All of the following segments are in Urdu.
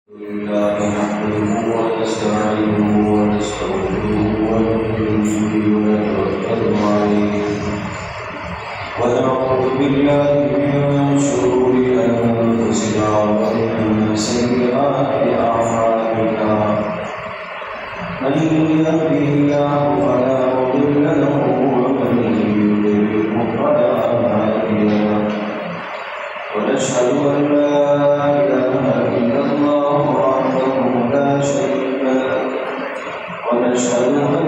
ونعوذ بالله من شرور أنفسنا ومن سيئات أعمالنا من يهده الله فلا مضل له ومن يضلل فلا هادي له ونشهد أن لا إله إلا الله وحده لا شريك له ونشهد أن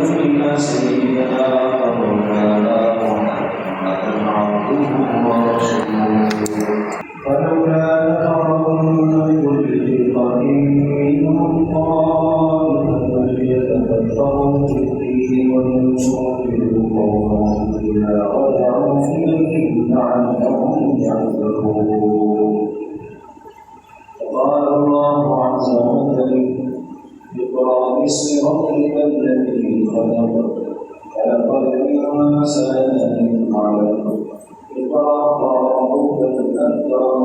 سيدنا ومولانا محمدا عبده ورسوله فلولا نفر من كل فرقة منهم طائفة ليتفقهوا في الدين ولينذروا قومهم إذا رجعوا إليهم لعلهم يحذرون. وقال الله عز وجل: اقرأ باسم ربك الذي خلق الإنسان من علق اقرأ وربك الأكرم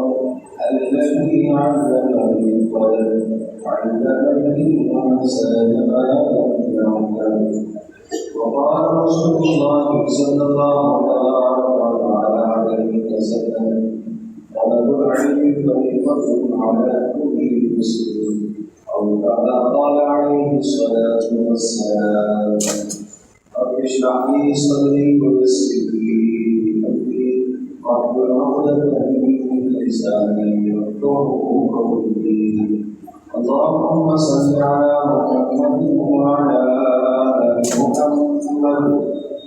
الذي علم بالقلم علم الإنسان ما لم يعلم. وقال رسول الله صلى الله عليه وسلم: طلب العلم فريضة على كل مسلم، أو كما قال عليه الصلاة والسلام: رب اشرح لي صدري ويسر لي أمري واحلل عقدة من لساني يفقهوا قولي. اللهم صل على محمد وعلى آل محمد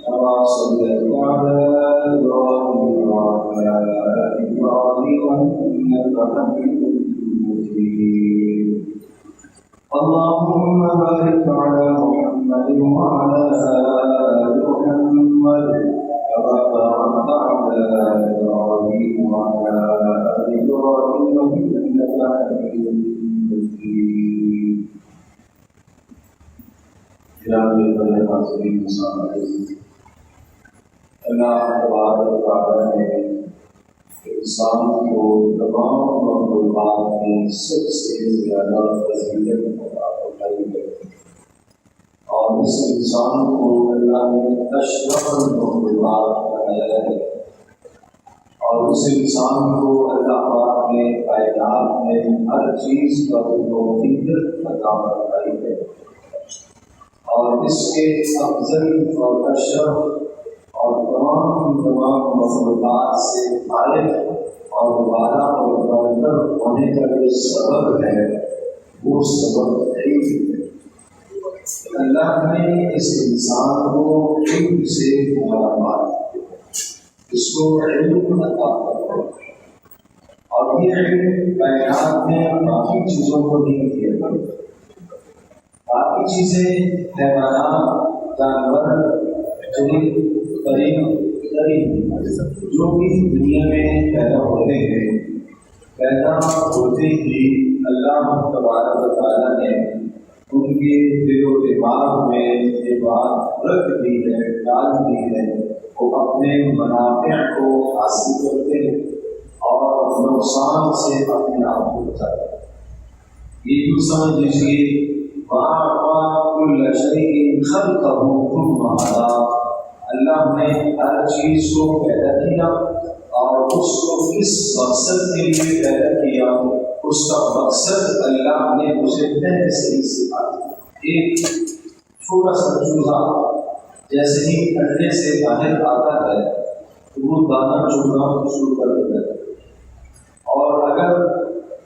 كما صليت على إبراهيم وعلى آل إبراهيم إنك حميد مجيد. اللهم بارك على محمد وعلى آل محمد كما باركت على إبراهيم وعلى آل إبراهيم إنك حميد مجيد. اللہ تبارک و تعالیٰ نے انسان کو تمام مخلوقات میں سب سے زیادہ فضیلت عطا فرمائی ہے، اور اس انسان کو اللہ نے اشرف المخلوقات بنایا ہے، اور اس انسان کو اللہ پاک نے کائنات میں ہر چیز پر توفیق عطا فرمائی ہے، اور اس کے افضل اور اشرف اور تمام مخلوقات سے خالق اور والا اور برتر ہونے کا جو سبب ہے وہ سبب علم ہے۔ اللہ نے اس انسان کو علم سے مالا اس کو علم عطا کرتا ہے، اور یہ علم کائنات میں باقی چیزوں کو نہیں دیا کرتا۔ باقی چیزیں حیوانات، جانور، جو بھی دنیا میں پیدا ہوتے ہیں، پیدا ہوتے ہی اللہ تبارک و تعالیٰ نے ان کے دل و دماغ میں یہ بات رکھ دی ہے، ڈال دی ہے، وہ اپنے منافع کو حاصل کرتے ہیں اور نقصان سے اپنے آپ کو بچاتے ہیں۔ یہ تو سمجھ لیجیے وَأَعْطَىٰ كُلَّ شَيْءٍ خَلْقَهُ ثُمَّ هَدَىٰ، اللہ نے ہر چیز کو پیدا کیا اور اس کو کس مقصد کے لیے پیدا کیا، اس کا مقصد اللہ نے اسے پہلے سے ہی سکھا دیا۔ ایک چھوٹا سا چوزا جیسے ہی انڈے سے باہر آتا ہے تو وہ دانا چگنا شروع کر دیتا ہے، اور اگر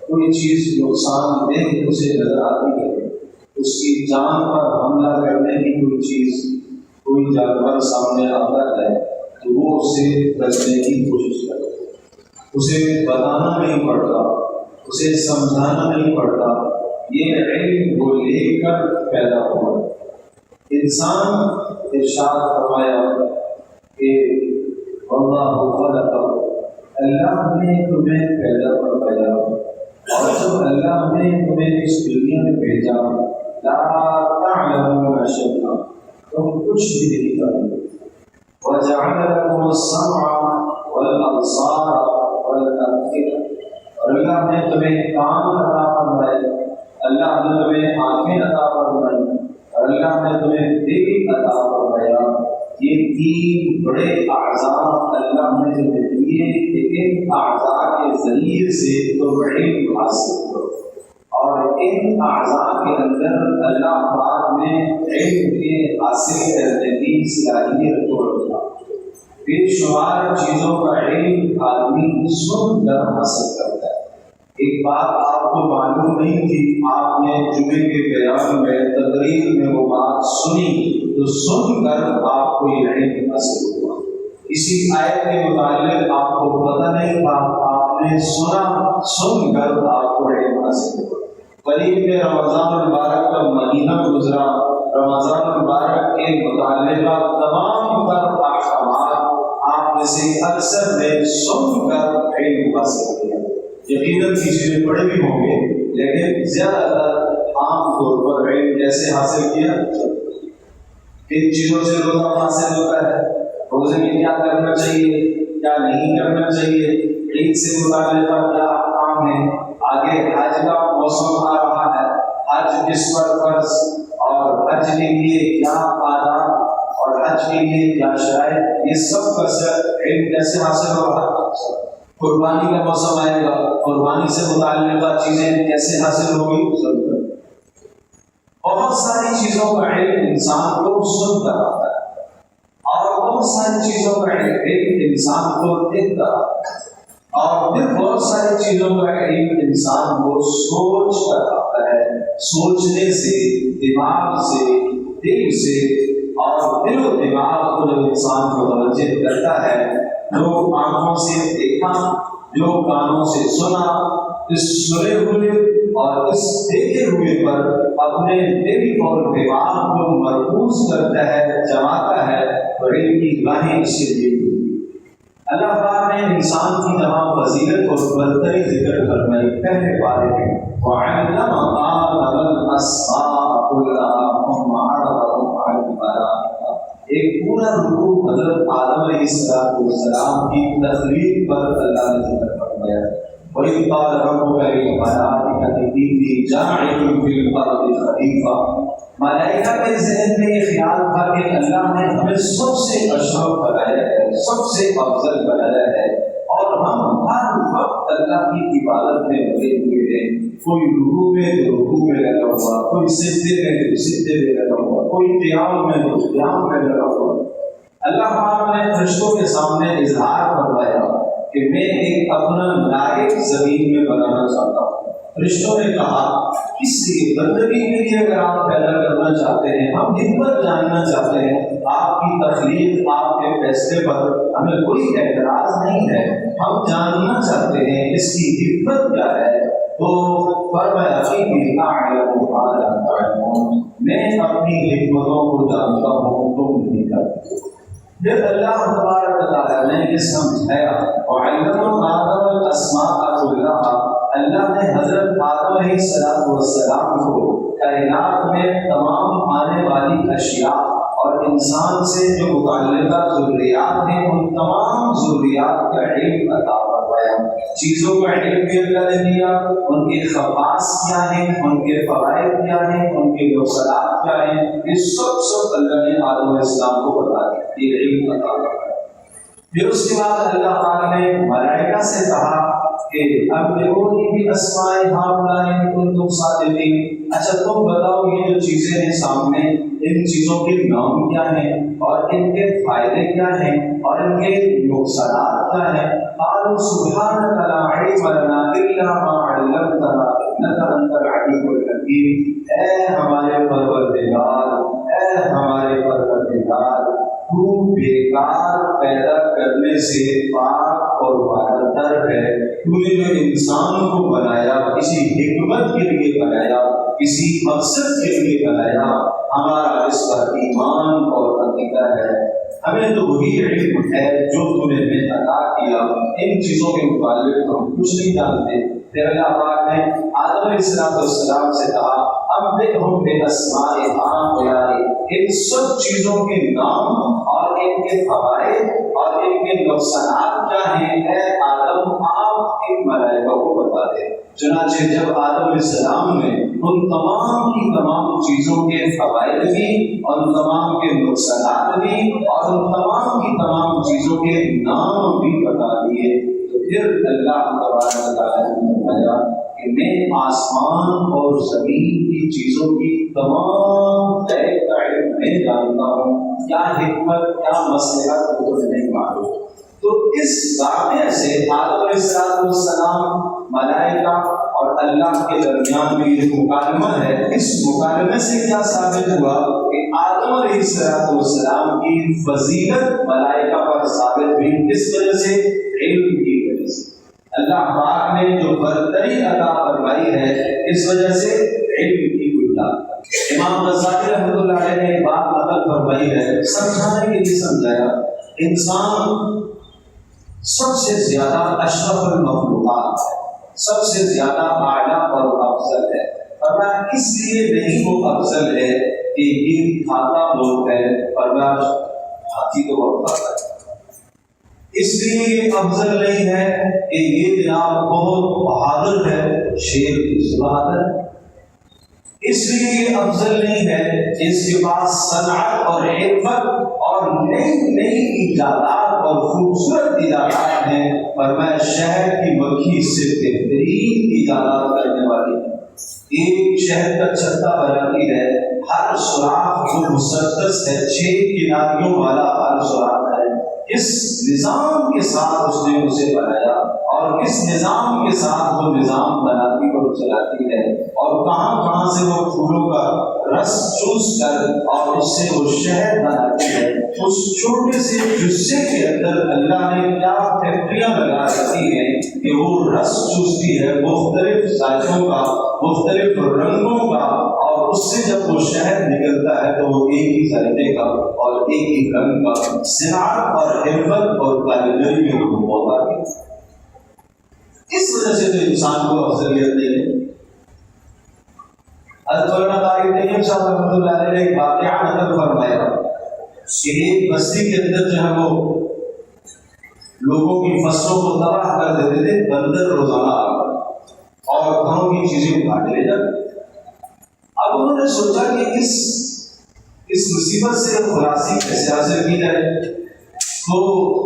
کوئی چیز نقصان دہ اسے نظر آتی ہے، اس کی جان پر حملہ کرنے کی کوئی چیز، کوئی جانور سامنے آتا ہے تو وہ اسے بچنے کی کوشش کرتا ہے، اسے بتانا نہیں پڑتا، اسے سمجھانا نہیں پڑتا، یہ علم وہ لے کر پیدا ہوا۔ انسان ارشاد فرمایا کہ واللہ خلق، اللہ نے تمہیں پیدا فرمایا، اور جب اللہ نے تمہیں اس دنیا میں بھیجا لا تعلمون شیئا، تم کچھ بھی نہیں کرتے، وَجَعَلَ لَكُمُ السَّمْعَ وَالْأَبْصَارَ وَالْأَفْئِدَةَ، اور اللہ نے تمہیں کان عطا فرمائے، اللہ نے تمہیں آنکھیں عطا فرمائی اور اللہ نے تمہیں دل عطا فرمایا. یہ تین بڑے اعضاء اللہ نے تمہیں دیے کہ ان اعضاء کے ذریعے سے تم علم حاصل کرو. اور ان اعضاء کے اندر اللہ پاک نے علم کے حاصل کرنے کی صلاحیت کو رکھا. بے شمار چیزوں کا علم آدمی سن کر حاصل کرتا ہے. ایک بات آپ کو معلوم نہیں تھی، آپ نے جمعے کے بیان میں تقریر میں وہ بات سنی تو سن کر آپ کو یہ علم حاصل ہوا. اسی آیت کے متعلق آپ کو پتہ نہیں تھا، آپ نے سنا، سن کر آپ کو علم حاصل ہوا. قریب میں رمضان المبارک کا مہینہ گزرا. رمضان المبارک کے متعلقہ تمام تر احکامات آپ میں سے اکثر نے سن کر علم حاصل کیا. یقیناً کسی نے پڑھے بھی ہوں گے، لیکن زیادہ تر عام طور پر علم کیسے حاصل کیا؟ کن چیزوں سے روزہ حاصل ہوتا ہے، روزے میں کیا کرنا چاہیے، کیا نہیں کرنا چاہیے، عید سے متعلقہ کیا احکام ہے، آگے حج کا موسم آ رہا ہے، حج کس پر فرض، اور حج کے لیے کیا آداب اور حج کے لیے کیا شرائط، یہ سب کا علم کیسے حاصل ہو رہا ہے. قربانی کا موسم آئے گا، قربانی سے متعلقہ چیزیں کیسے حاصل ہوگی. بہت ساری چیزوں کا علم انسان کو سن کر آتا ہے اور بہت ساری چیزوں کا علم انسان کو دیکھ کر آتا ہے اور پھر بہت ساری چیزوں کا علم انسان کو سوچ کر آتا ہے. سوچنے سے، دماغ سے، دل سے، اور دل و دماغ کو جب انسان کو توجہ کرتا ہے، جو آنکھوں سے دیکھا، جو کانوں سے سنا، اس سنے ہوئے اور اس دیکھے ہوئے پر اپنے دل اور دماغ کو مرکوز کرتا ہے، جماتا ہے، اور علم کی راہیں اس کے لیے. اللہ پاک نے انسان کی تمام فضیلت اور برتری ذکر فرمائی. پہلے پارے میں وَعَلَّمَ آدَمَ الْأَسْمَاءَ كُلَّهَا ثُمَّ عَرَضَهُمْ عَلَى الْمَلَائِكَةِ. ایک پورا رکوع حضرت آدم علیہ السلام کی تقریر پر اللہ نے ذکر فرمایا. وَإِذْ قَالَ رَبُّكَ لِلْمَلَائِكَةِ إِنِّي جَاعِلٌ فِي الْأَرْضِ خَلِيفَةً. ملائکہ کے ذہن میں یہ خیال تھا کہ اللہ نے ہمیں سب سے اشرف بنایا ہے، سب سے افضل بنایا ہے، اور ہم ہر وقت اللہ کی عبادت میں لگے ہوئے ہیں. کوئی رکوع میں تو رکوع میں لگا ہوا، کوئی سجدے میں تو سجدے میں لگا ہوا، کوئی قیام میں تو قیام میں لگا ہوا. اللہ تعالیٰ نے فرشتوں کے سامنے اظہار فرمایا کہ میں ایک اپنا نائب زمین میں بنانا چاہتا ہوں. فرشتوں نے کہا اس لیے بندگی کے لیے اگر آپ پیدا کرنا چاہتے ہیں، ہم حکمت جاننا چاہتے ہیں، آپ کی تخلیق، آپ کے فیصلے پر ہمیں کوئی اعتراض نہیں ہے، ہم جاننا چاہتے ہیں اس کی حکمت کیا ہے. تو فرمایا میں اپنی حکمتوں کو جانتا ہوں، تم نہیں جانتے. پھر اللہ تبارک و تعالیٰ نے یہ سمجھایا وَعَلَّمَ آدَمَ الْأَسْمَاءَ كُلَّهَا. اللہ نے حضرت آدم علیہ السلام کو کائنات میں تمام آنے والی اشیاء اور انسان سے جو متعلقہ ضروریات ہیں ان تمام ضروریات کا علم عطا فرمایا. چیزوں کا علم بھی اللہ نے دیا، ان کے خواص کیا ہیں، ان کے فوائد کیا ہیں، ان کے نقصانات کیا ہیں، یہ سب اللہ نے آدم علیہ السلام کو بتا دیا، یہ علم عطا فرمایا. پھر اس کے بعد اللہ تعالیٰ نے ملائکہ سے کہا کہ انبئونی باسماء ہؤلاء ان کنتم صادقین. اچھا تم بتاؤ یہ جو چیزیں ہیں سامنے، ان چیزوں کے نام کیا ہیں اور ان کے فائدے کیا ہیں اور ان کے نقصانات کیا ہیں. قالوا سبحانک لا علم لنا الا ما علمتنا انک انت العلیم الحکیم. اے ہمارے پروردگار، اے ہمارے پروردگار، تو بیکار پیدا کرنے سے پاک اور برتر ہے. تو نے جو انسان کو بنایا کسی حکمت کے لیے بنایا، کسی مقصد کے لیے بنایا. ہمارا اس پر ایمان اور عقیدہ ہے. ہمیں تو وہی علم ہے جو تو نے ہمیں عطا کیا، ان چیزوں کے متعلق ہم کچھ نہیں جانتے. پھر اللہ پاک نے آدم علیہ السلام سے کہا انبئہم باسماء ہؤلاء. ان سب چیزوں کے نام اور ان کے فوائد اور ان کے نقصانات کیا ہیں. اے آدم آپ ان ملائکہ کو بتا دے۔ چنانچہ جب آدم علیہ السلام نے ان تمام کی تمام چیزوں کے فوائد بھی، اور ان تمام کے نقصانات بھی، اور ان تمام کی تمام چیزوں کے نام بھی بتا دیے، تو پھر اللہ تبارک و تعالیٰ نے فرمایا کہ میں آسمان اور زمین کی چیزوں کی تمام غیب کا علم میں جانتا ہوں، کیا حکمت کیا مصلحت وہ تمہیں نہیں معلوم۔ تو اس واقعے سے آدم علیہ السلام، ملائکہ اور اللہ کے درمیان میں یہ مکالمہ ہے، اس مکالمے سے کیا ثابت ہوا کہ آدم علیہ السلام کی فضیلت ملائکہ پر ثابت ہوئی، کس وجہ سے؟ علم کی وجہ سے۔ اللہ پاک نے جو برتری عطا فرمائی ہے اس وجہ سے علم کی بنیاد۔ امام غزالی رحمۃ اللہ علیہ نے بات نقل فرمائی ہے، سمجھانے کے لیے سمجھایا، انسان سب سے زیادہ اشرف المخلوقات ہے، سب سے زیادہ اعلیٰ اور افضل ہے، فرمایا اس لیے نہیں وہ افضل ہے کہ یہ کھاتا بہت ہے، فرمایا ہاتھی تو بہت کھاتا ہے، اس لیے یہ افضل نہیں ہے کہ یہ جناب بہت بہادر ہے، شیر سے بہادر ہے، اس لیے یہ افضل نہیں ہے کہ اس کے پاس صنعت اور حرفت اور نئی نئی ایجادات اور خوبصورت ایجادات ہیں، فرمایا شہد کی مکھی سے بہترین ایجادات کرنے والی ہے، ایک شہد کا چھتا بناتی ہے، ہر سوراخ جو مسدس ہے، 6 کناریوں والا ہر سوراخ ہے، کس نظام کے ساتھ اس نے اسے بنایا اور کس نظام کے ساتھ وہ نظام بناتی اور چلاتی ہے، اور کہاں کہاں سے وہ پھولوں کا رس چوس کر اور اس سے وہ شہد بناتی ہے، اس چھوٹے سے جسے کے اندر اللہ نے کیا فیکٹریاں لگا رکھی ہیں کہ وہ رس چوستی ہے مختلف ذائقوں کا، مختلف رنگوں کا، اور اس سے جب وہ شہد نکلتا ہے تو وہ ایک ہی ذائقے کا اور ایک ہی رنگ کا، صنعت اور حرفت اور کاریگری میں وہ ہوتا ہے۔ اس وجہ سے تو انسان کو افضلیت نہیں ہے۔ حضرت مولانا قاری طیب صاحب رحمۃ اللہ علیہ نے ایک واقعہ نقل فرمایا کہ ایک بستی کے اندر جو ہے وہ لوگوں کی فصلوں کو تباہ کر دیتے تھے، بندر روزانہ اور گھروں کی چیزیں اٹھا کے لے جاتے۔ اب انہوں نے سوچا کہ اس مصیبت سے خلاصی کیسے حاصل کی جائے، تو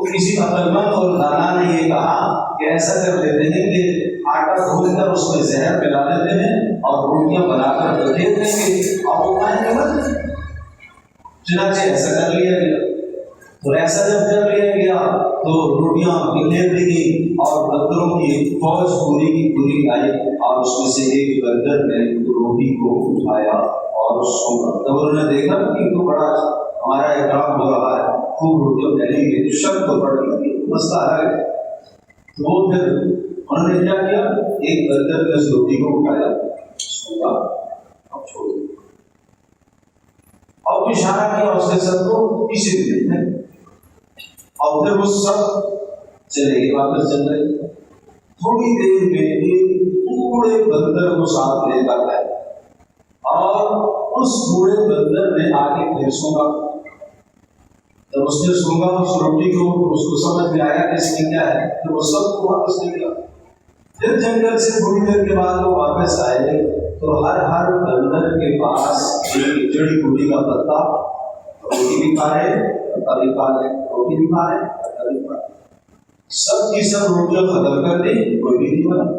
کسی عقل مند اور دانا نے یہ کہا کہ ایسا کر لیتے ہیں کہ آٹا گھول کر اس میں زہر ملا دیتے ہیں اور روٹیاں بنا کر رکھے دیں گے اور وہ کھائیں گے بس۔ چنانچہ ایسا کر لیا گیا، تو ایسا جب کر لیا گیا تو روٹیاں بکھیر دی گئی اور بندروں کی ایک فوج پوری کی پوری آئی، اور اس میں سے ایک بندر نے روٹی کو اٹھایا اور اس کو انہوں نے دیکھا کہ تو بڑا ہمارا اکرام ہو رہا ہے، خوب روٹیاں پھیلیں گی، شک تو پڑ گئی، مسئلہ ہے۔ تو وہ پھر انہوں نے کیا کیا، ایک بندر نے اس روٹی کو اٹھایا، اس کو کہا اب چھوڑ دو، اور اشارہ کیا اس کے سر کو پیچھے دیکھنے، اور پھر وہ سب چلے گئے، واپس چل رہے۔ تھوڑی دیر میں ایک بوڑھے بندر کو ساتھ لے کر آئے، اور اس بوڑھے بندر نے آگے پھر سونگا، جب اس نے سونگا اس روٹی کو، اس کو سمجھ میں آیا کہ اس میں کیا ہے، تو وہ سب کو واپس لے گیا۔ پھر جنگل سے تھوڑی دیر کے بعد وہ واپس آئے تو ہر بندر کے پاس ایک جڑی بوٹی کا پتا، روٹی بھی کھا رہے، پتا بھی کھا رہے، روٹی بھی کھا رہے، پتا بھی کھا رہے، سب کی سب روٹیاں ختم کر دی، کوئی بھی نہیں بنا۔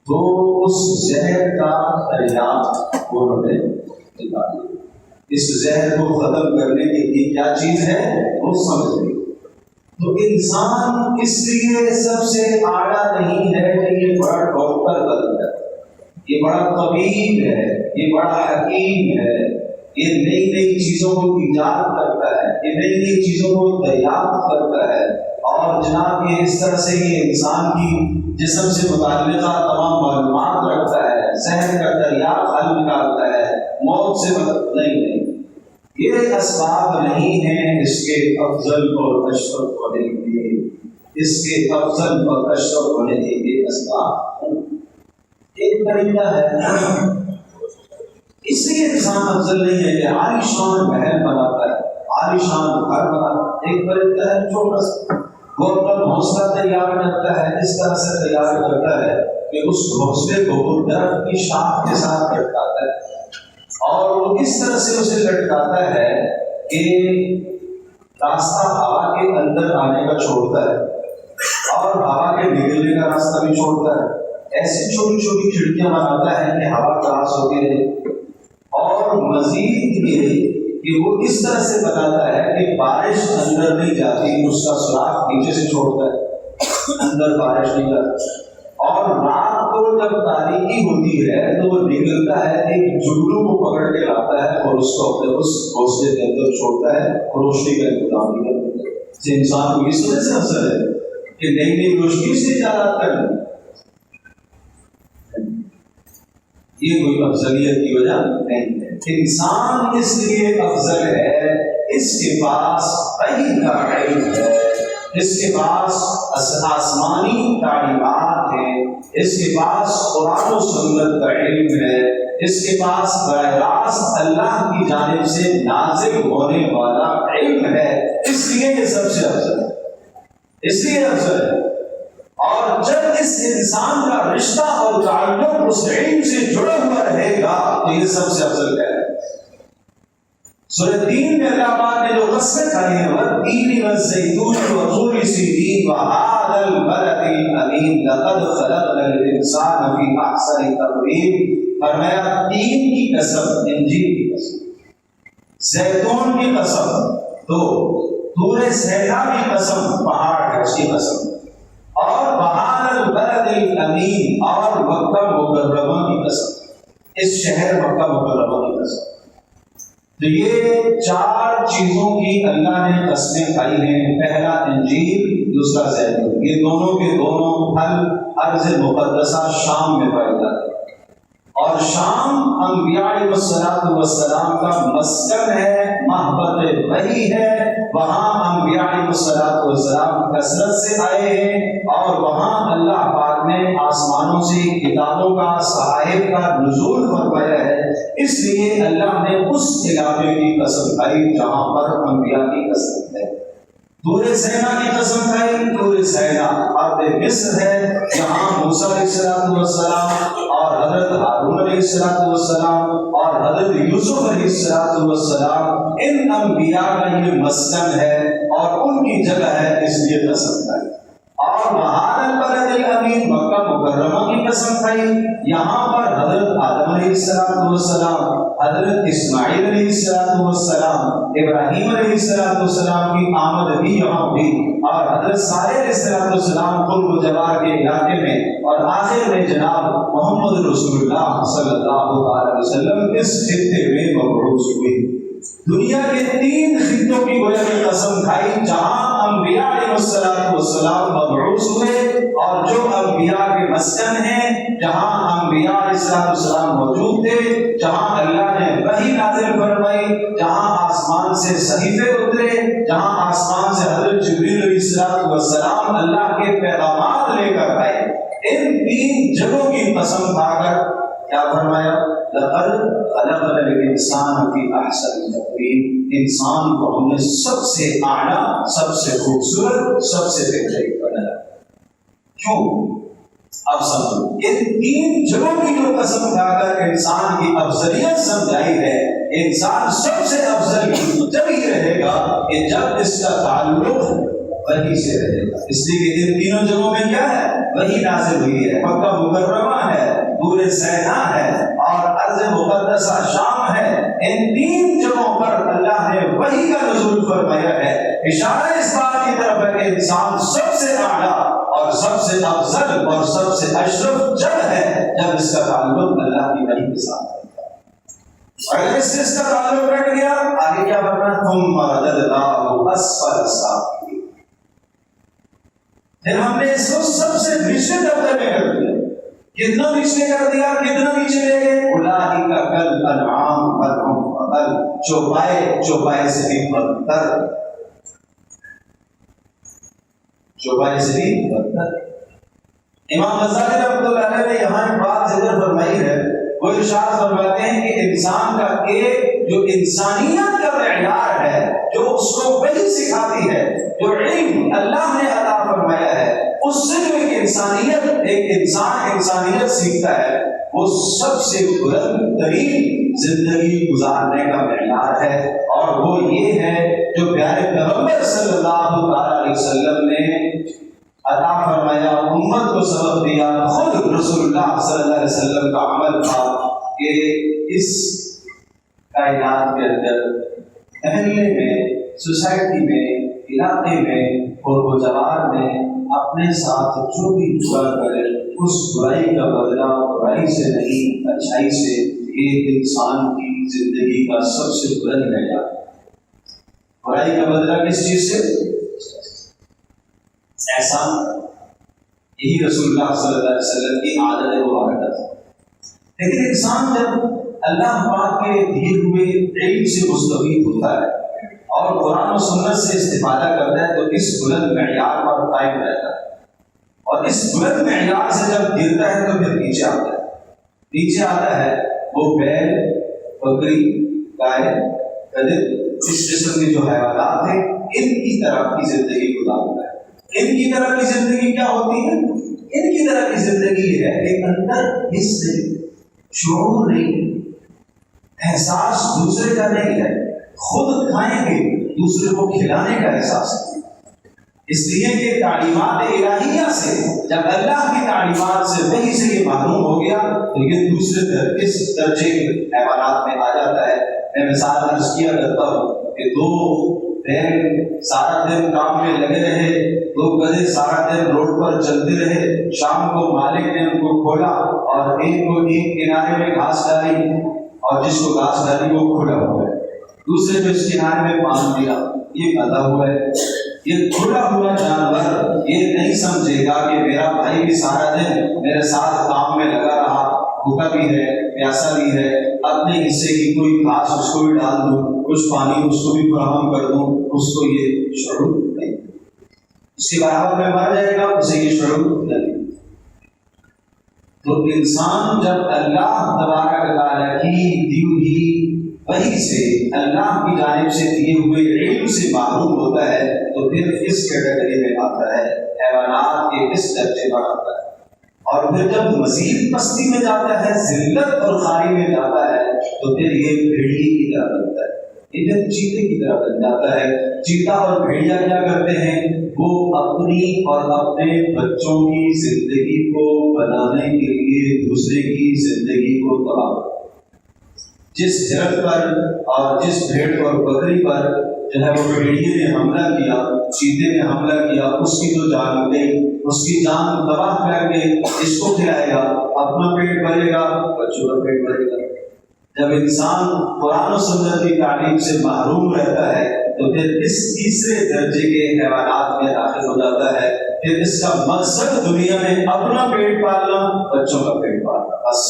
تو اس زہر کا دریافت انہوں نے نکال دیا، اس زہر کو ختم کرنے کے لیے کیا چیز ہے وہ سمجھ گئی۔ تو انسان اس لیے سب سے اعلیٰ نہیں ہے کہ یہ بڑا ڈاکٹر بنتا ہے، یہ بڑا طبیب ہے، یہ بڑا حکیم ہے، یہ نئی نئی چیزوں کو ایجاد کرتا ہے، یہ نئی نئی چیزوں کو دریافت کرتا ہے، اور جناب یہ اس طرح سے یہ انسان کی جسم سے متعلقہ تمام معلومات رکھتا ہے، ذہن کا دریافت حل نکالتا ہے، موت سے نہیں، یہ اسباب نہیں ہیں اس کے افضل اور اشرف ہونے کے لیے، اس کے افضل اور اشرف ہونے کے لیے اسباب ایک طریقہ ہے۔ اس لیے انسان افضل نہیں ہے کہ عالی شان محل بناتا ہے، عالی شان گھر بناتا ہے، ایک طریقہ ہے چھوٹا سا وہ اپنا گھونسلہ تیار کرتا ہے، اس طرح سے تیار کرتا ہے کہ اس گھونسلے کو درخت کی شاخ کے ساتھ لٹکاتا ہے، اور وہ اس طرح سے اسے لٹکاتا ہے کہ راستہ ہوا کے اندر آنے کا چھوڑتا ہے اور ہوا کے نکلنے کا راستہ بھی چھوڑتا ہے۔ ایسی چھوٹی چھوٹی کھڑکیاں بناتا ہے کہ ہوا کراس ہوتی رہے، اور مزید یہ کہ وہ اس طرح سے بناتا ہے کہ بارش اندر نہیں جاتی، اس کا سوراخ نیچے سے چھوڑتا ہے، اندر بارش نہیں جاتی۔ اور رات کو جب تاریکی ہوتی ہے تو وہ نکلتا ہے، ایک جگنو کو پکڑ کے لاتا ہے اور اس کو اپنے اس گھونسلے کے اندر چھوڑتا ہے، روشنی کا انتظام بھی کرتا ہے۔ انسان کو اس وجہ سے افضل ہے کہ نئی نئی روشنی سے ایجادات کرنا، یہ کوئی افضلیت کی وجہ نہیں ہے۔ انسان اس لیے افضل ہے، اس کے پاس وحی کا علم ہے، اس کے پاس آسمانی تعلیمات ہیں، اس کے پاس قرآن و سنت کا علم ہے، اس کے پاس براہ راست اللہ کی جانب سے نازل ہونے والا علم ہے، اس لیے یہ سب سے افضل ہے، اس لیے افضل ہے۔ اور جب اس انسان کا رشتہ اور تعلق اس علم سے جڑا ہوا رہے گا تو یہ سب سے افضل ہے۔ سورہ تین میں اللہ پاک نے جو قسمیں کھائی ہیں، والتین والزیتون وطور سینین وہذا البلد الامین لقد خلقنا الانسان فی احسن تقویم، فرمایا تین کی قسم، انجیل کی قسم، زیتون کی قسم، تو طور سینا کی قسم، پہاڑ ہے اس کی قسم، اور وہذا البلد الامین، اور مکہ مکرمہ کی قسم، اس شہر مکہ مکرمہ کی قسم۔ تو یہ چار چیزوں کی اللہ نے قسمیں کھائی ہیں، پہلا انجیل، دوسرا زیتون، یہ دونوں کے دونوں پھل ارض مقدسہ شام میں پائے جاتے ہیں، اور شام انبیاء علیہ السلام کا مسکن ہے، محبت وحی ہے، وہاں انبیاء علیہ السلام کثرت سے آئے ہیں، اور وہاں اللہ پاک نے آسمانوں سے کتابوں کا، صحائف کا نزول فرمایا ہے، اس لیے اللہ نے اس علاقے کی قسم کھائی جہاں پر انبیاء کی قسم ہے۔ طور سینا کی قسم کھائی، طور سینا ارض مصر ہے، جہاں موسیٰ علیہ السلام اور حضرت ہارون علیہ السلام اور حضرت یوسف علیہ السلام، ان انبیاء کا یہ مسکن ہے اور ان کی جگہ ہے، اس لیے قسم کھائی۔ اور وہذا البلد الامین، مکہ مکرمہ کی قسم کھائی، یہاں پر حضرت آدم علیہ السلام، حضرت اسماعیل علیہ السلام، ابراہیم علیہ السلام کی آمد بھی یہاں ہوئی، اور حضرت صالح علیہ السلام قرب جوار کے علاقے میں، اور آخر میں جناب محمد رسول اللہ صلی اللہ علیہ وسلم اس خطے میں مبعوث ہوئے۔ دنیا کے تین خطوں کی گویا کی قسم کھائی جہاں انبیاء علیہ السلام مبعوث ہوئے، اور جو انبیاء کے مسکن ہیں، جہاں انبیاء علیہ السلام موجود تھے، جہاں اللہ نے وحی نازل فرمائی، جہاں آسمان سے صحیفے اترے، جہاں آسمان سے حضرت جبریل علیہ السلام اللہ کے پیغامات لے کر آئے، ان تین جگہوں کی قسم کھا کر کیا فرمایا؟ لقد خلقنا الانسان فی احسن تقویم، انسان کو ہم نے سب سے اعلیٰ، سب سے خوبصورت، سب سے بہترین بنایا۔ کیوں؟ اب سمجھو، ان تین جگہوں کی جو قسم کھا کر انسان کی افضلیت سمجھائی ہے، انسان سب سے افضل جب ہی رہے گا کہ جب اس کا تعلق وحی سے رہے گا، اس لیے کہ ان تینوں جگہوں میں کیا ہے؟ وحی نازل ہوئی ہے، مکہ مکرمہ ہے، طور سینا ہے، اور ارض مقدسہ شام ہے، ان تین جگہوں پر اللہ نے وحی کا نزول فرمایا ہے۔ اشارہ اس بات کی طرف ہے کہ انسان سب سے اعلیٰ اور سب سے افضل اور سب سے اشرف جب ہے جب اس کا تعلق اللہ کی وحی کے ساتھ ہے، اور اگر اس سے اس کا تعلق کٹ گیا، آگے کیا کرنا؟ ثم رددناہ اسفل سافلین، پھر ہم نے اس کو سب سے نچلے درجے میں کر دیا۔ کتنا نیچے کر دیا؟ کتنا نیچے لے گئے؟ اولئک کالانعام بل ہم اضل، چوپائے سے بھی بدتر، چوپائے سے بھی بدتر۔ امام غزالی رحمۃ اللہ علیہ نے یہاں ایک بات ذکر فرمائی ہے، وہ ارشاد فرماتے ہیں کہ انسان کا ایک جو انسانیت کا معیار ہے، جو اس کو وہی سکھاتی ہے، جو علم اللہ نے عطا فرمایا ہے، اس سے جو ایک انسانیت سیکھتا ہے، وہ سب سے بلند ترین زندگی گزارنے کا معیار ہے، اور وہ یہ ہے جو پیارے پیغمبر صلی اللہ علیہ وسلم نے عطا فرمایا، امت کو سبق دیا، خود رسول اللہ صلی اللہ علیہ وسلم کا عمل تھا کہ اس کائنات کے اندر محلے میں، سوسائٹی میں، علاقے میں اور گزار میں اپنے ساتھ جو بھی برا کرے اس برائی کا بدلہ برائی سے نہیں، اچھائی سے، یہ انسان کی زندگی کا سب سے بلند معیار ہے۔ برائی کا بدلہ کس چیز سے؟ احسان۔ یہی رسول اللہ صلی اللہ علیہ وسلم کی عادت مبارکہ تھی۔ لیکن انسان جب اللہ پاک کے دیے ہوئے علم سے مستفید ہوتا ہے اور قرآن و سنت سے استفادہ کرتا ہے تو اس بلند معیار پر قائم رہتا ہے، اور اس بلند معیار سے جب گرتا ہے تو پھر نیچے آتا ہے۔ نیچے آتا ہے وہ بیل، بکری، گائے، گدھے، اس قسم کے جو حیوانات ہیں، ان کی طرح کی زندگی گزارتا ہے۔ ان کی طرح کی زندگی کیا ہوتی ہے؟ ان کی طرح کی زندگی ہے کہ اندر حس نہیں، شعور نہیں، احساس دوسرے کا نہیں ہے، خود کھائیں گے دوسرے کو کھلانے کا احساس ہے۔ اس لیے کہ تعلیمات الہیہ سے، جب اللہ کی تعلیمات سے وحی سے یہ محروم ہو گیا تو یہ دوسرے درجے کے حیوانات میں آ جاتا ہے۔ میں مثال عرض کیا کرتا ہوں کہ دو بیل سارا دن کام میں لگے رہے، دو گدھے سارا دن روڈ پر چلتے رہے، شام کو مالک نے ان کو کھولا اور ایک کو ایک کنارے میں گھاس ڈالی، اور جس کو گھاس ڈالی وہ کھلا ہوا ہے، دوسرے کو اس کنارے میں پان دیا، یہ بندھا ہوا ہے۔ یہ کھلا ہوا جانور یہ نہیں سمجھے گا کہ میرا بھائی بھی سارا دن میرے ساتھ کام میں لگا رہا، بھوکا بھی ہے، پیاسا بھی ہے، اپنے حصے کی کوئی گھاس اس کو بھی ڈال دوں، کچھ پانی اس کو بھی فراہم کر دوں، اس کو یہ شعور نہیں، اس کے برابر میں مر جائے گا، اسے یہ شعور نہیں۔ تو انسان جب اللہ تبارک و تعالیٰ کی دی ہوئی وحی سے، اللہ کی جانب سے دیے ہوئے علم سے محروم ہوتا ہے تو پھر اس کیٹیگری میں آتا ہے، حیوانات کے اس درجے پر آتا ہے، اور پھر جب مزید پستی میں جاتا ہے، ذلت اور خواری میں جاتا ہے تو پھر یہ بھیڑیے کی طرح بنتا ہے، یہ پھر چیتے کی طرح بن جاتا ہے۔ چیتا اور بھیڑیا کیا کرتے ہیں؟ وہ اپنی اور اپنے بچوں کی زندگی کو بنانے کے لیے دوسرے کی زندگی کو تباہ کرتے ہیں۔ جس ہرن پر اور جس بھیڑ اور بکری پر جو ہے وہ بھیڑیے نے حملہ کیا، چیتے نے حملہ کیا، اس کی تو جان گئی، اس کی جان تباہ کر کے اس کو کھلائے گا، اپنا پیٹ بھرے گا، بچوں کا پیٹ بھرے گا۔ جب انسان قرآن و سنت کی تعلیم سے محروم رہتا ہے تو پھر اس تیسرے درجے کے حیوانات میں داخل ہو جاتا ہے۔ پھر اس کا مقصد دنیا میں اپنا پیٹ پالنا، بچوں کا پیٹ پالنا، بس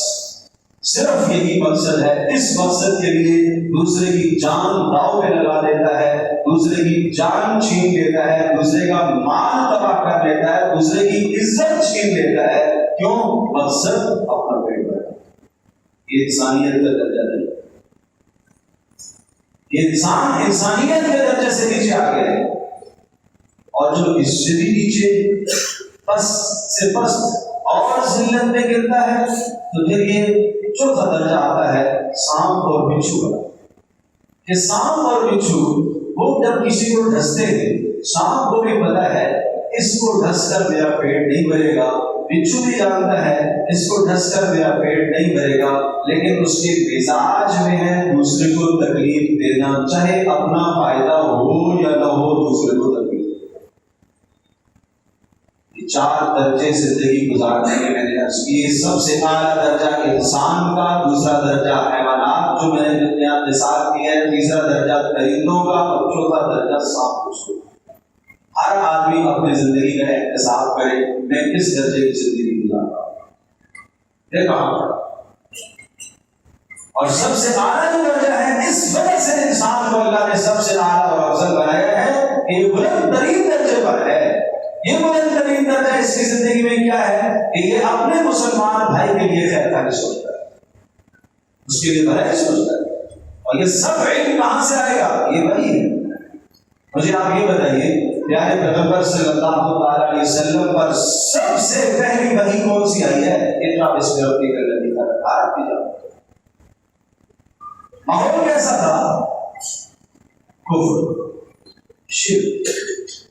صرف یہی مقصد ہے۔ اس مقصد کے لیے دوسرے کی جان داؤ پہ لگا دیتا ہے، دوسرے کی جان چھین لیتا ہے، دوسرے کا مال تباہ کر لیتا ہے، دوسرے کی عزت چھین لیتا ہے۔ کیوں؟ مقصد اپنا پیٹ بھرنا۔ یہ انسانیت کا درجہ نہیں، یہ انسان انسانیت کے درجے سے نیچے آ گیا ہے، اور جو اس سے بھی نیچے پس سے پس اور ذلت میں گرتا ہے تو پھر یہ چوتھا درجہ آتا ہے سانپ اور بچھو کا، کہ سانپ اور بچھو وہ جب کسی کو ڈستے ہیں، سانپ کو بھی پتا ہے اس کو ڈس کر میرا پیٹ نہیں بھرے گا، بچھو بھی جانتا ہے اس کو ڈس کر میرا پیٹ نہیں بھرے گا، لیکن اس کے مزاج میں ہے دوسرے کو تکلیف دینا، چاہے اپنا فائدہ ہو یا نہ ہو، دوسرے کو تکلیف۔ چار درجے زندگی گزارنے کے میں نے عرض کی، سب سے اعلیٰ درجہ انسان کا، دوسرا درجہ حیوانات جو میں نے مثال کی ہے، تیسرا درجہ پرندوں کا، اور چوتھا درجہ سانپ کا۔ ہر آدمی اپنی زندگی کا احتساب کرے، میں کس درجے کی زندگی گزار رہا ہوں، دیکھا۔ اور سب سے اعلیٰ جو درجہ ہے، اس وجہ سے انسان کو اللہ نے سب سے اعلیٰ اور افضل بنایا ہے کہ یہ بلند ترین درجے پر ہے۔ یہ بلند ترین درجہ اس کی زندگی میں کیا ہے کہ یہ اپنے مسلمان بھائی کے لیے خیر خواہی سوچتا ہے، اس کے لیے بھلائی سوچتا ہے. اور یہ سب علم کہاں سے آئے گا؟ یہ وحی ہے. مجھے آپ یہ بتائیے پیارے پیغمبر صلی اللہ علیہ وسلم پر سب سے پہلی وحی کون سی آئی ہے؟ اقرأ باسم ربک الذی خلق. آیت کی جاؤ. ماحول کیسا تھا؟ کفر، شرک.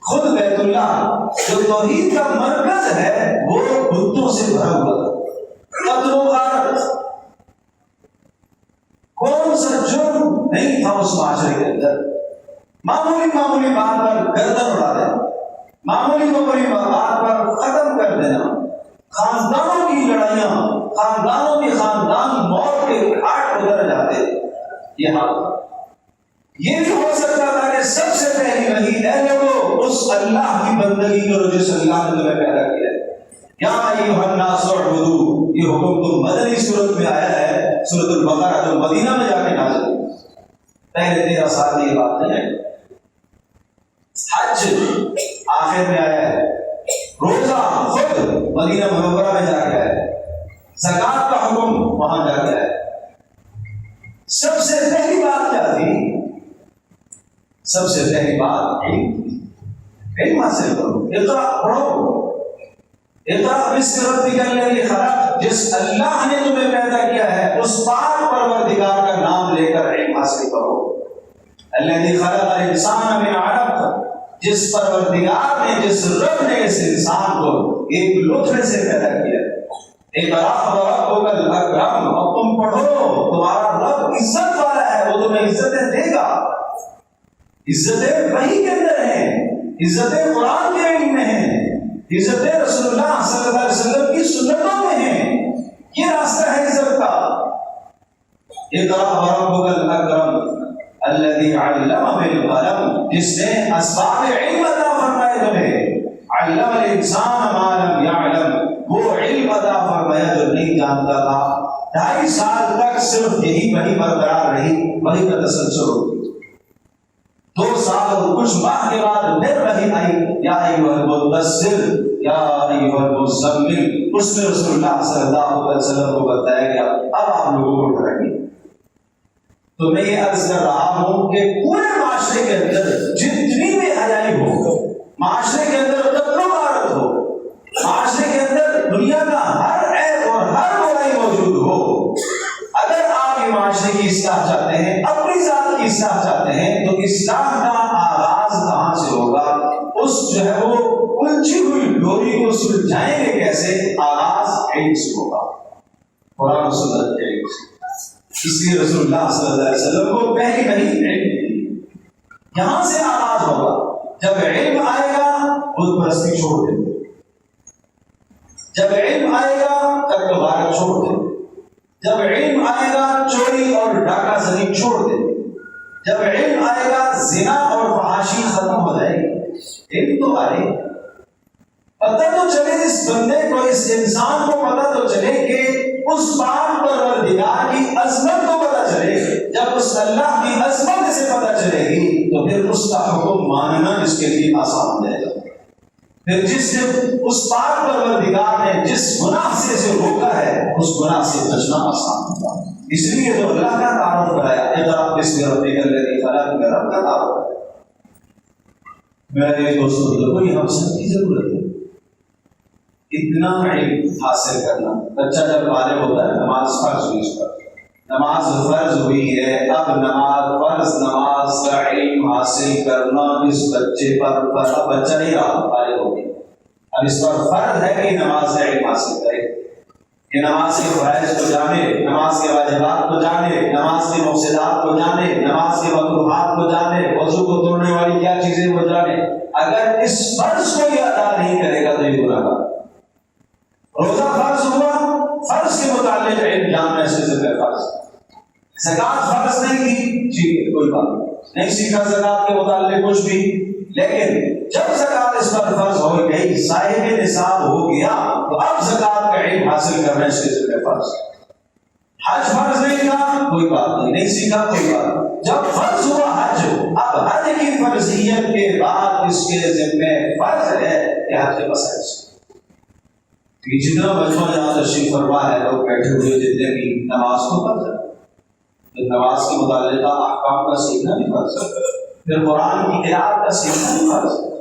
خود بیت اللہ جو توحید کا مرکز ہے وہ بتوں سے بھرا ہوا تھا. قتل و غارت، کون سا جرم نہیں تھا اس معاشرے کے اندر. معمولی بات پر گردن اڑا دینا، معمولی بات پر ختم کر دینا، خاندانوں کی لڑائیاں، خاندانوں کے خاندان موت کے گھاٹ اتر جاتے. یہ حال یہ بھی ہو سکتا تھا کہ سب سے پہلی وحی اے لوگو اس اللہ کی بندگی کرو جس اللہ نے تمہیں پیدا کیا ہے. یا ایھا الناس اعبدوا، یہ حکم تو مدنی صورت میں آیا ہے، سورۃ البقرہ جو مدینہ میں جا کے نازل ہوئی. پہلے 13 سال میں یہ بات نہیں آئی. حج آخر میں آیا ہے، روزہ خود مدینہ منورہ میں جا کے آیا ہے، زکوٰۃ کا حکم وہاں جا کے آیا ہے. سب سے پہلی بات کیا تھی؟ سب سے پہلی بات علم حاصل کرو. اقرا پڑھو. اقرا باسم ربک الذی خلق، جس اللہ نے تمہیں پیدا کیا ہے اس پاک پروردگار کا نام لے کر علم حاصل کرو. الذی خلق الانسان من علق، جس پروردگار نے، جس رب نے اس انسان کو ایک لطفے سے پیدا کیا. اقرا وربک الاکرم، اور تم پڑھو، تمہارا رب عزت والا ہے، وہ تمہیں عزتیں دے گا. عزتیں وحی کے اندر ہیں، عزتیں قرآن کے علم میں ہیں، عزتیں رسول اللہ صلی اللہ علیہ وسلم کی سنتوں میں ہیں. یہ راستہ ہے عزت کا. اقرأ وربک الاکرم الذی علم بالقلم، جس نے اسباب علم عطا فرمائے تمہیں. علم الانسان ما لم یعلم، وہ علم عطا فرمایا جو نہیں جانتا تھا. 2.5 سال تک صرف یہی وحی برقرار رہی، وحی کا تسلسل ہو. 2 سال اور کچھ ماہ کے بعد پھر وحی آئی، یا ایھا المدثر یا ایھا المزمل. اس میں رسول اللہ صلی اللہ علیہ وسلم کو بتایا گیا اب آپ لوگوں کو ڈرائیے. تو میں یہ عرض کر رہا ہوں کہ پورے معاشرے کے اندر جتنی بھی حیائی ہو، معاشرے کے اندر قتل و غارت ہو، معاشرے کے اندر دنیا کا ہر عیب اور ہر برائی موجود ہو، اگر آپ یہ معاشرے کی اصلاح چاہتے ہیں، اپنی ذات کی اصلاح چاہتے ہیں، تو اصلاح کا آغاز کہاں سے ہوگا؟ اس جو ہے وہ الجھی ہوئی ڈوری کو سلجھائیں گے کیسے؟ آغاز علم سے ہوگا، قرآن و سنت کے علم سے. اس لیے رسول اللہ صلی اللہ علیہ وسلم کو پہلی وحی علم دی. یہاں سے آغاز ہوگا. جب علم آئے گا بت پرستی چھوڑ دیں گے، جب علم آئے گا قتل و غارت چھوڑ دیں گے، جب علم آئے گا چوری اور ڈاکہ زنی چھوڑ دیں گے، جب علم آئے گا زنا اور فحاشی ختم ہو جائے گی. علم تو آئے، پتہ تو چلے اس بندے کو، اس انسان کو پتہ تو چلے کہ اس پاک پروردگار کی عظمت کو پتہ چلے. جب اس اللہ کی عظمت سے پتہ چلے گی تو پھر اس کا حکم ماننا اس کے لیے آسان ہو جائے گا. پھر جس نے اس پاک پروردگار نے جس گناہ سے اسے روکا ہے اس گناہ سے بچنا آسان ہوگا. اس لیے تو اللہ کا تعارف کرایا، اقرأ باسم ربک الذی خلق، میں رب کا تعارف ہے. میرے دوستوں کو یہ ہم سب کی ضرورت ہے اتنا علم حاصل کرنا. بچہ جب بالغ ہوتا ہے نماز فرض ہوئی، اس پر نماز فرض ہوئی ہے، اب نماز فرض نماز کا علم حاصل کرنا اس بچے پر بچہ نہیں رہا، بالغ ہو گیا. اب اس پر فرض ہے کہ نماز کا علم حاصل کرے، کہ نماز کے فرائض کو جانے، نماز کے واجبات کو جانے، نماز کے مفسدات کو جانے، نماز کے مکروہات کو جانے، وضو کو توڑنے والی کیا چیزیں وہ جانے. اگر اس فرض کو یہ ادا نہیں کرے گا تو یہ گناہ گار. روزہ فرض ہوا، فرض کے متعلق علم جاننا اس کے ذمہ فرض. زکوٰۃ فرض نہیں کی، ٹھیک ہے کوئی بات نہیں سیکھا زکوٰۃ کے متعلق کچھ بھی، لیکن جب زکوٰۃ اس پر فرض ہو گئی، صاحب نصاب ہو گیا، تو اب زکوٰۃ کا علم حاصل کرنا اس کے ذمہ فرض. حج فرض نہیں تھا، کوئی بات نہیں سیکھا، کوئی بات. جب فرض ہوا حج، اب حج کی فرضیت کے بعد اس کے ذمہ فرض ہے کہ حج کے مسائل سے جتنا بچپن یہاں تشریف فرما ہے لوگ بیٹھے ہوئے جتنے بھی نماز کو پڑھ جائے، نماز کے متعلقہ احکام کا سیکھنا بھی فرض ہے، پھر قرآن کی قرأت کا سیکھنا بھی فرض ہے،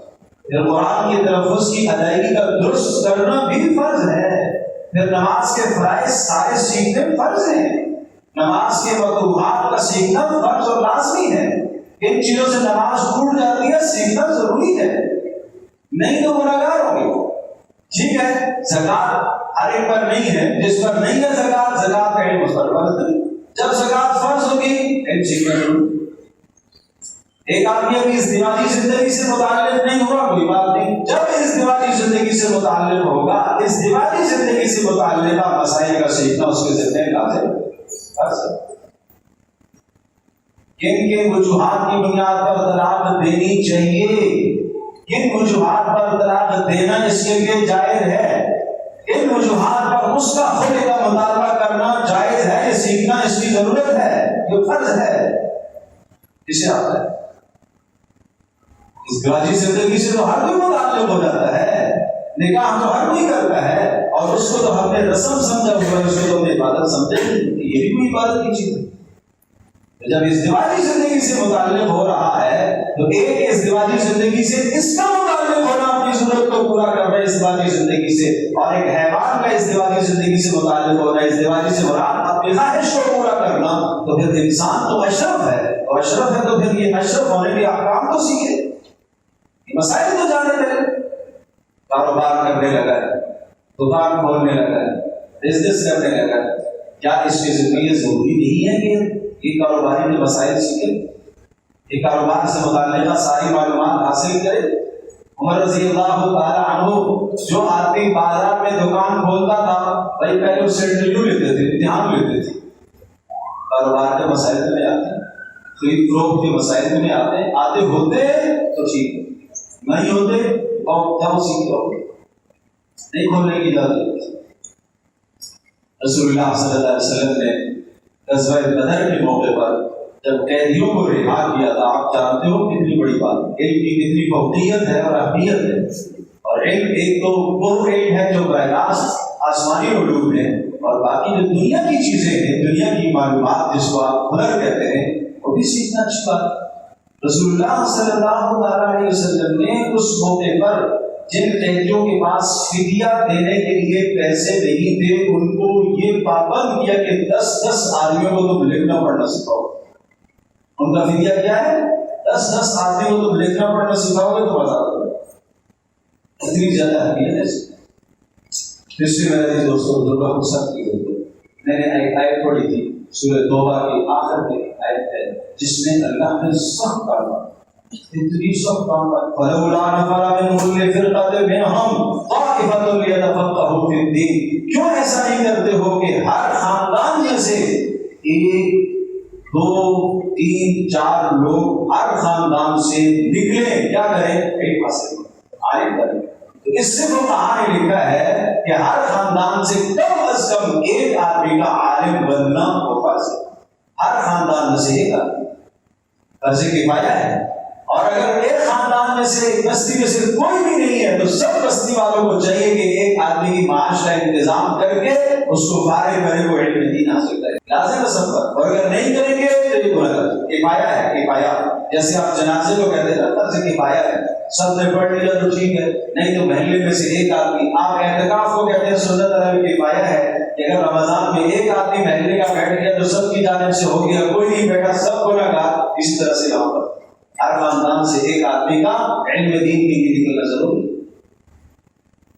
پھر قرآن کی تلفظ کی ادائیگی کا درست کرنا بھی فرض ہے، پھر نماز کے فرائض سارے سیکھنے فرض ہیں، نماز کے مکروہات کا سیکھنا فرض اور لازمی ہے۔ ان چیزوں سے نماز ٹوٹ جاتی ہے، سیکھنا ضروری ہے، نہیں تو گناہگار ہوگی۔ ٹھیک ہے، زکوٰۃ ہر ایک پر نہیں ہے، جس پر نہیں ہے زکوٰۃ کا علم اس پر فرض ہے۔ جب زکوٰۃ فرض ہوگی علم سیکھنا ضروری۔ ایک آدمی ابھی ازدواجی زندگی سے متعلق نہیں ہوا، کوئی بات نہیں، جب ازدواجی زندگی سے متعلق ہوگا، ازدواجی زندگی سے متعلقہ مسائل کا سیکھنا اس کے ذمہ لازم ہے۔ کن کن وجوہات کی بنیاد پر طلاق دینی چاہیے، کن وجوہات پر طلاق دینا اس کے لیے جائز ہے، ان وجوہات پر اس کا خود کا مطالبہ کرنا جائز ہے، یہ سیکھنا اس کی ضرورت ہے، یہ فرض ہے۔ اسے آتا ہے ازدواجی زندگی سے تو ہر کوئی متعلق ہو جاتا ہے، نکاح تو ہر کوئی کرتا ہے، اور اس کو تو ہم نے رسم سمجھا ہوا ہے، اس کو تو ہم نے عبادت سمجھے نہیں، یہ بھی کوئی عبادت کی چیز ہے۔ جب ازدواجی زندگی سے متعلق ہو رہا ہے تو ایک ازدواجی زندگی سے اس کا متعلق ہونا اپنی ضرورت کو پورا کر رہا ہے ازدواجی زندگی سے، اور ایک حیوان کا ازدواجی زندگی سے متعلق ہو رہا ہے، ازدواجی سے مراد اپنی خواہش کو پورا کرنا، تو پھر انسان تو اشرف ہے، اور اشرف ہے تو پھر یہ اشرف ہونے کے احکام تو سیکھے، مسائل تو جانے دے۔ کاروبار کرنے لگا ہے، دکان کھولنے لگا ہے، بزنس کرنے لگا ہے، کیا اس کی زندگی ضروری نہیں ہے کہ یہ کاروباری کے مسائل سیکھے، یہ کاروبار سے متعلقہ ساری معلومات حاصل کرے؟ عمر رضی اللہ تعالیٰ عنہ جو آدمی بازار میں دکان کھولتا تھا، بھائی پہلے اس سے انٹرویو لیتے تھے، امتحان لیتے تھے، کاروبار کے مسائل میں آتے ہیں، خرید فروخت کے مسائل میں آتے ہیں، آتے ہوتے تو ٹھیک ہے، نہیں ہوتے اور جب سیکھ لو، نہیں کھولنے کی اجازت۔ رسول اللہ صلی اللہ علیہ وسلم نے غزوہ بدر کے موقع پر جب قیدیوں کو رہا کیا تھا، آپ جانتے ہو کتنی بڑی بات، علم کی کتنی فوقیت ہے اور اہمیت ہے، اور علم ایک تو وہ علم ہے جو براہ راست آسمانی علوم ہے، اور باقی جو دنیا کی چیزیں ہیں، دنیا کی معلومات جس کو آپ ہنر کہتے ہیں، وہ بھی سیکھنا اچھی بات ہے۔ رسول اللہ صلی اللہ علیہ وسلم نے اس موقع پر جن قیدیوں کے پاس فدیہ دینے کے لیے پیسے نہیں تھے، ان کو یہ پابند کیا کہ 10 آدمیوں کو تم لکھنا پڑھنا سکھاؤ۔ ان کا فدیہ کیا ہے؟ 10 آدمیوں کو تم لکھنا پڑھنا سکھاؤ گے تو آزاد ہو۔ اتنی زیادہ اہمیت ہے۔ پچھلے میرے دوستوں کو سب کی میں نے ایک آیت پڑھی تھی، سورہ توبہ کی آخر میں آیت ہے، جس میں اللہ نے سخت کہا، اتنی سخت کہا، فَلَوْلَا نَفَرَ مِنْ كُلِّ فِرْقَةٍ مِنْهُمْ طَائِفَةٌ لِيَتَفَقَّهُوا فِي الدِّينِ۔ کیوں ایسا نہیں کرتے ہو کہ ہر خاندان میں سے 1 2 3 4 لوگ ہر خاندان سے نکلیں، کیا کریں؟ علم حاصل کریں، عالم کریں۔ تو اس سے فقہاء نے لکھا ہے کہ ہر خاندان سے کم از کم ایک آدمی کا عالم بننا وہ فرض ہے، ہر خاندان میں سے ایک آدمی، فرض کفایہ ہے۔ اور اگر ایک خاندان میں سے بستی میں سے کوئی بھی نہیں ہے تو سب بستی والوں کو چاہیے کہ ایک آدمی کی معاش کا انتظام کر کے اس کو فارغ کرے، وہ علم دین حاصل کرے، لازم ہے سب پر۔ اور اگر نہیں کریں گے تو یہ گناہ کفایہ ہے، کفایہ جیسے آپ جنازے کو کہتے ہیں نا، فرض کفایہ ہے، سب نے پڑھ لیا تو ٹھیک ہے، نہیں تو محلے میں سے ایک آدمی۔ آپ اعتکاف کو کہتے ہیں سنت کفایہ ہے کہ اگر رمضان میں ایک آدمی محلے کا بیٹھ گیا تو سب کی جانب سے ہو گیا، کوئی نہیں بیٹھا سب کو لگا، اسی طرح سے یہاں پر ہر خاندان سے ایک آدمی کا علم دین کے لیے نکلنا ضروری ہے۔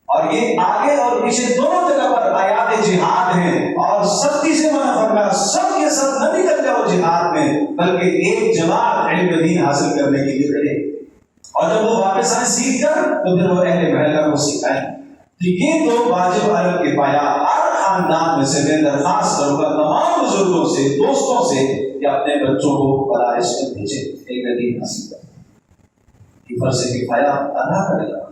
اور یہ آگے اور پیچھے دونوں جگہ پر آیات جہاد ہیں، اور سختی سے منع فرمایا، سب کے سب نہ نکل جاؤ جہاد میں، بلکہ ایک جماعت علم دین حاصل کرنے کے لیے رہے، اور جب وہ واپس آئے سیکھ کر تو پھر وہ اہل محلہ کو سکھائیں۔ تو یہ دو واجب علی کفایہ ہر خاندان میں سے میں درخواست کروں گا تمام بزرگوں سے، دوستوں سے، کہ اپنے بچوں کو مدارس میں بھیجیں، علم دین حاصل کریں۔ یہ فرض کفایہ ادا کرے گا۔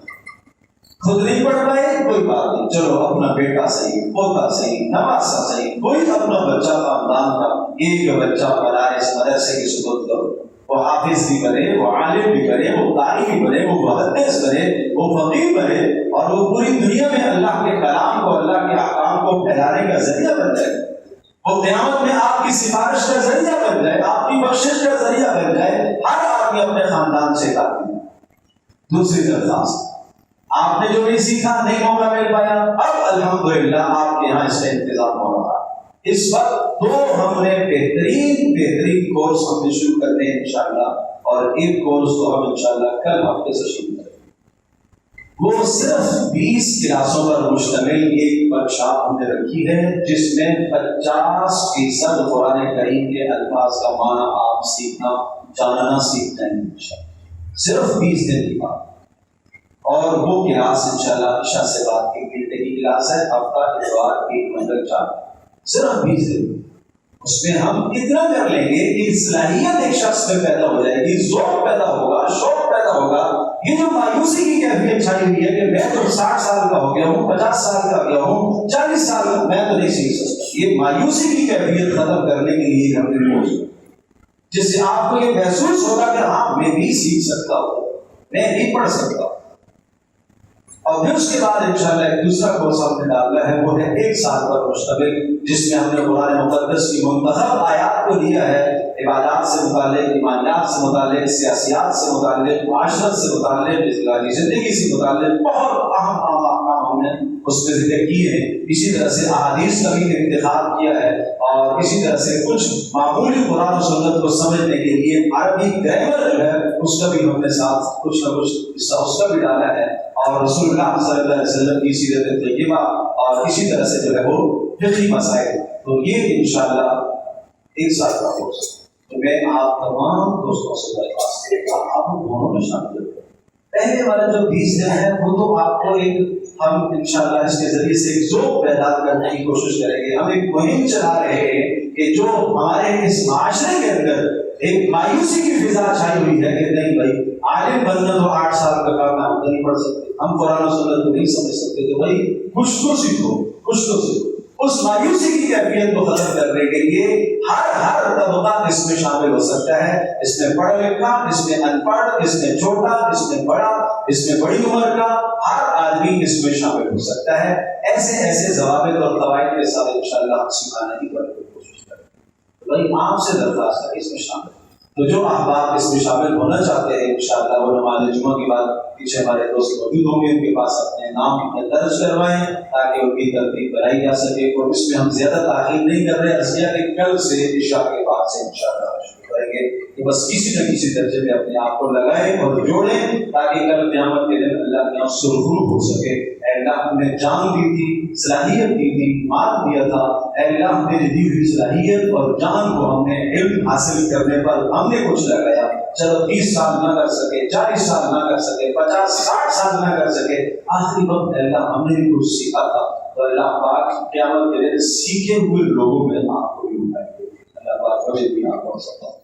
خود نہیں پڑھ پائے کوئی بات نہیں، چلو اپنا بیٹا صحیح، پوتا صحیح، نواسا صحیح، کوئی اپنا بچہ خاندان کا ایک بچہ مدارس مدرسے کی سبقت کرو، وہ حافظ بھی بنے، وہ عالم بھی بنے، وہ قاری بھی بنے، وہ محدث بنے، وہ فقیہ بنے، اور وہ پوری دنیا میں اللہ کے کلام کو، اللہ کے احکام کو پھیلانے کا ذریعہ بن جائے، وہ قیامت میں آپ کی سفارش کا ذریعہ خاندان سے تعلیم، دوسری درخواست آپ نے جو بھی سیکھا نہیں موقع مل پایا، اب الحمدللہ آپ کے یہاں اس کا انتظام ہو رہا ہے۔ اس وقت دو ہم نے بہترین کورس ہم نے شروع کرتے ہیں انشاءاللہ، اور ایک کورس تو ہم انشاءاللہ کل ہفتے سے شروع کریں گے۔ وہ صرف 20 کلاسوں پر مشتمل ایک ورکشاپ ہم نے رکھی ہے، جس میں 50% قرآن کریم کے الفاظ کا معنی آپ سیکھنا جاننا سیکھ جائیں گے، صرف 20 دن کی بات۔ اور وہ کلاس انشاءاللہ عشاء سے بعد 1 گھنٹے کی کلاس ہے، ہفتہ اتوار 1 منٹ 4، صرف 20 دن۔ اس میں ہم اتنا کر لیں گے کہ صلاحیت ایک شخص میں پیدا ہو جائے گی، ذوق پیدا ہوگا، شوق پیدا ہوگا۔ یہ جو مایوسی کی کیفیت چھائی ہوئی ہے کہ میں تو 60 سال کا ہو گیا ہوں، 50 سال کا ہو گیا ہوں، 40 سال کا، میں تو نہیں سیکھ سکتا، یہ مایوسی کی کیفیت ختم کرنے کے لیے ہم نے موجود، جس سے آپ کو یہ محسوس ہوگا کہ ہاں میں بھی سیکھ سکتا ہوں، میں بھی پڑھ سکتا ہوں۔ اور پھر اس کے بعد انشاءاللہ ایک دوسرا کورس ہم نے ڈالا ہے، وہ ہے 1 سال پر مشتمل، جس میں ہم نے قرآن مقدس کی منتخب آیات کو لیا ہے، عبادات سے متعلق، ایمانیات سے متعلق، سیاسیات سے متعلق، معاشرت سے متعلق، اجتماعی زندگی سے متعلق بہت اہم احکام ہم نے اس میں ذکر کیے ہیں۔ اسی طرح سے احادیث کا بھی انتخاب کیا ہے، اور اسی طرح سے کچھ معمولی قرآن و سنت کو سمجھنے کے لیے عربی گرامر جو ہے اس کا بھی ہم نے ساتھ کچھ نہ کچھ حصہ اس کا بھی ڈالا ہے، اور رسول اللہ صلی اللہ علیہ وسلم کی سیرت طیبہ، اور اسی طرح سے جو ہے وہ فقہی مسائل۔ تو یہ انشاءاللہ 1 سال کا کورس، تو میں آپ تمام دوستوں سے درخواست کروں گا آپ دونوں میں شامل ہو۔ پہلے والا جو 20 دن ہے وہ تو آپ کو ہم انشاءاللہ اس کے ذریعے سے ایک ذوق پیدا کرنے کی کوشش کریں گے۔ ہم ایک مہم چلا رہے ہیں کہ جو ہمارے اس معاشرے کے اندر ایک مایوسی کی فضا چھائی ہوئی ہے کہ نہیں بھائی عالم بننا تو 8 سال کا کام ہے، ہم تو نہیں پڑھ سکتے، ہم قرآن و سنت کو نہیں سمجھ سکتے، تو بھائی کچھ تو سیکھو، کچھ تو سیکھو۔ اس مایوسی کی کیفیت کو ختم کرنے کے لیے ہر طبقہ اس میں شامل ہو سکتا ہے، اس میں پڑھا لکھا، اس میں ان پڑھ، اس میں چھوٹا، اس میں بڑا، اس میں بڑی عمر کا، ہر آدمی اس میں شامل ہو سکتا ہے۔ ایسے ضوابط اور قواعد کے ساتھ انشاءاللہ ہم سکھانے کی کوشش کریں گے۔ بھائی آپ سے درخواست ہے اس میں شامل، تو جو احباب اس میں شامل ہونا چاہتے ہیں انشاءاللہ وہ نماز جمعہ کے بعد پیچھے ہمارے دوست موجود ہوں گے، ان کے پاس اپنے نام درج کروائیں تاکہ ان کی ترتیب بنائی جا سکے۔ اور اس میں ہم زیادہ تاخیر نہیں کر رہے، عرض کیا کہ کل سے عشاء کے بعد سے انشاءاللہ شروع کریں گے، کہ بس کسی نہ کسی درجے میں اپنے آپ کو لگائیں اور جوڑیں تاکہ کل قیامت کے دن اللہ کے یہاں سرخرو ہو سکے۔ اے اللہ ہم نے جان دی تھی، صلاحیت دی تھی، مال دیا تھا، اے اللہ میری دی ہوئی صلاحیت اور جان کو ہم نے علم حاصل کرنے پر ہم نے کچھ لگایا، چلو 30 سال نہ کر سکے، 40 سال نہ کر سکے، 50 60 سال نہ کر سکے، آخری وقت اے اللہ ہم نے بھی کچھ سیکھا تھا، تو اللہ پاک قیامت کے دن سیکھے ہوئے لوگوں میں آپ کو بھی اٹھائے، اللہ پاک مجھے بھی آپ کو سکتا